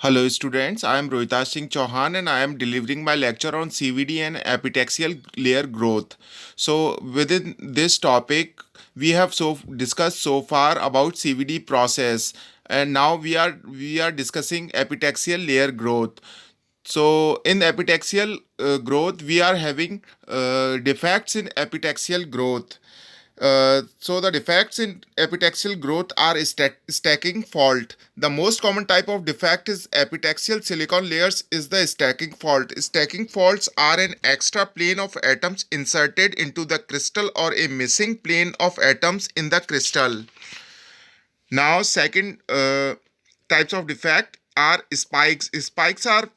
Hello students, I am Rohita Singh Chauhan and I am delivering my lecture on CVD and epitaxial layer growth. So within this topic, we have discussed so far about CVD process, and now we are discussing epitaxial layer growth. So in epitaxial growth, we are having defects in epitaxial growth. So the defects in epitaxial growth are stacking fault. The most common type of defect is epitaxial silicon layers is the stacking fault. Stacking faults are an extra plane of atoms inserted into the crystal or a missing plane of atoms in the crystal. Now, second types of defect are spikes. Spikes are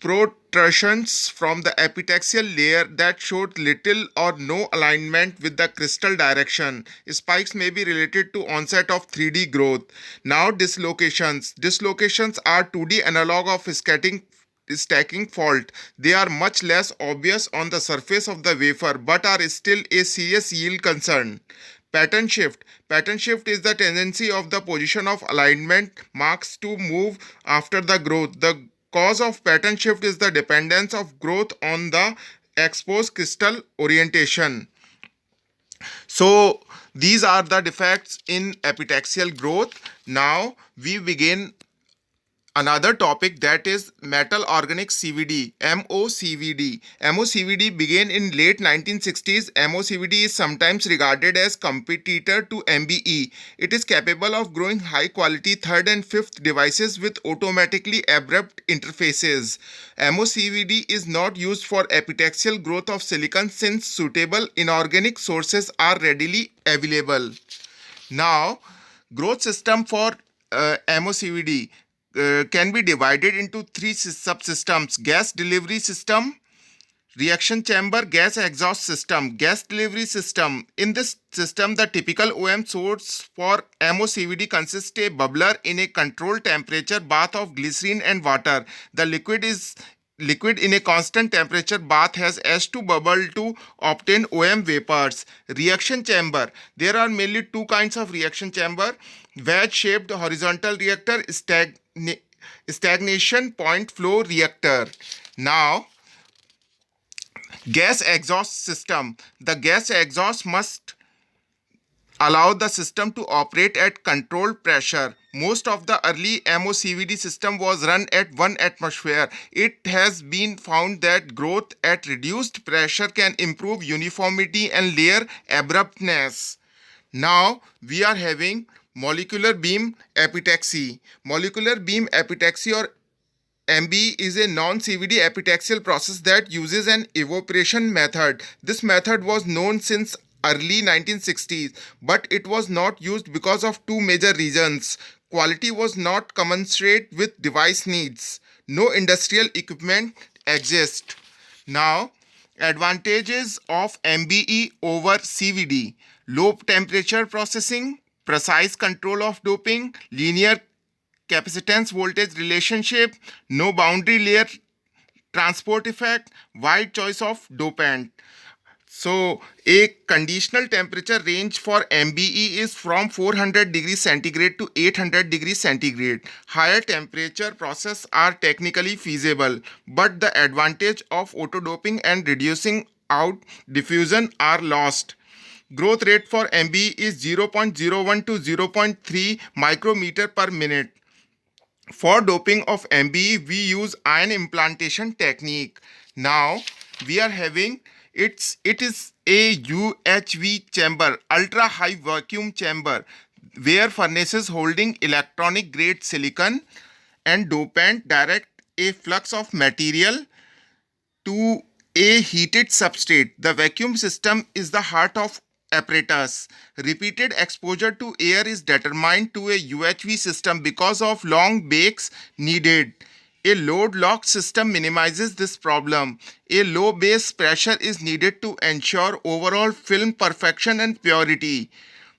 protrusions from the epitaxial layer that showed little or no alignment with the crystal direction. Spikes may be related to onset of 3D growth. Now dislocations. Dislocations are 2D analog of stacking fault. They are much less obvious on the surface of the wafer but are still a serious yield concern. Pattern shift. Pattern shift is the tendency of the position of alignment marks to move after the growth. The cause of pattern shift is the dependence of growth on the exposed crystal orientation. So these are the defects in epitaxial growth. Now we begin another topic, that is metal organic CVD, MOCVD. MOCVD began in late 1960s. MOCVD is sometimes regarded as competitor to MBE. It is capable of growing high quality third and fifth devices with automatically abrupt interfaces. MOCVD is not used for epitaxial growth of silicon since suitable inorganic sources are readily available. Now, growth system for MOCVD can be divided into three subsystems: gas delivery system, reaction chamber, gas exhaust system. Gas delivery system. In this system, the typical OM source for MOCVD consists a bubbler in a controlled temperature bath of glycerin and water. The liquid in a constant temperature bath has S2 bubble to obtain OM vapors. Reaction chamber. There are mainly two kinds of reaction chamber: wedge shaped horizontal reactor, stagnation point flow reactor. Now, gas exhaust system. The gas exhaust must allow the system to operate at controlled pressure. Most of the early MOCVD system was run at 1 atmosphere. It has been found that growth at reduced pressure can improve uniformity and layer abruptness. Now we are having molecular beam epitaxy. Molecular beam epitaxy, or MBE, is a non-CVD epitaxial process that uses an evaporation method. This method was known since early 1960s, but it was not used because of two major reasons. Quality was not commensurate with device needs. No industrial equipment exists. Now, advantages of MBE over CVD: low temperature processing, precise control of doping, linear capacitance voltage relationship, no boundary layer transport effect, wide choice of dopant. So, a conditional temperature range for MBE is from 400 degrees centigrade to 800 degrees centigrade. Higher temperature processes are technically feasible, but the advantage of autodoping and reducing out diffusion are lost. Growth rate for MBE is 0.01 to 0.3 micrometer per minute. For doping of MBE, we use ion implantation technique. Now we are having it is a UHV chamber, ultra high vacuum chamber, where furnaces holding electronic grade silicon and dopant direct a flux of material to a heated substrate. The vacuum system is the heart of apparatus. Repeated exposure to air is determined to a UHV system because of long bakes needed. A load locked system minimizes this problem. A low base pressure is needed to ensure overall film perfection and purity.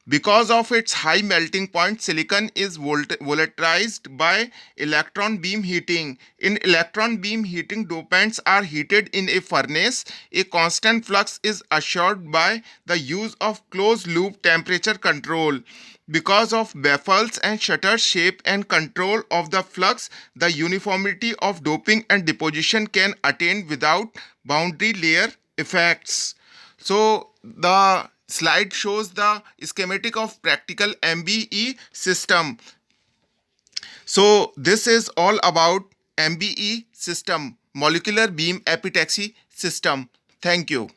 Because of its high melting point, silicon is volatilized by electron beam heating. In electron beam heating, dopants are heated in a furnace. A constant flux is assured by the use of closed loop temperature control. Because of baffles and shutter shape and control of the flux, the uniformity of doping and deposition can attain without boundary layer effects. So the slide shows the schematic of practical MBE system. So this is all about MBE system, molecular beam epitaxy system. Thank you.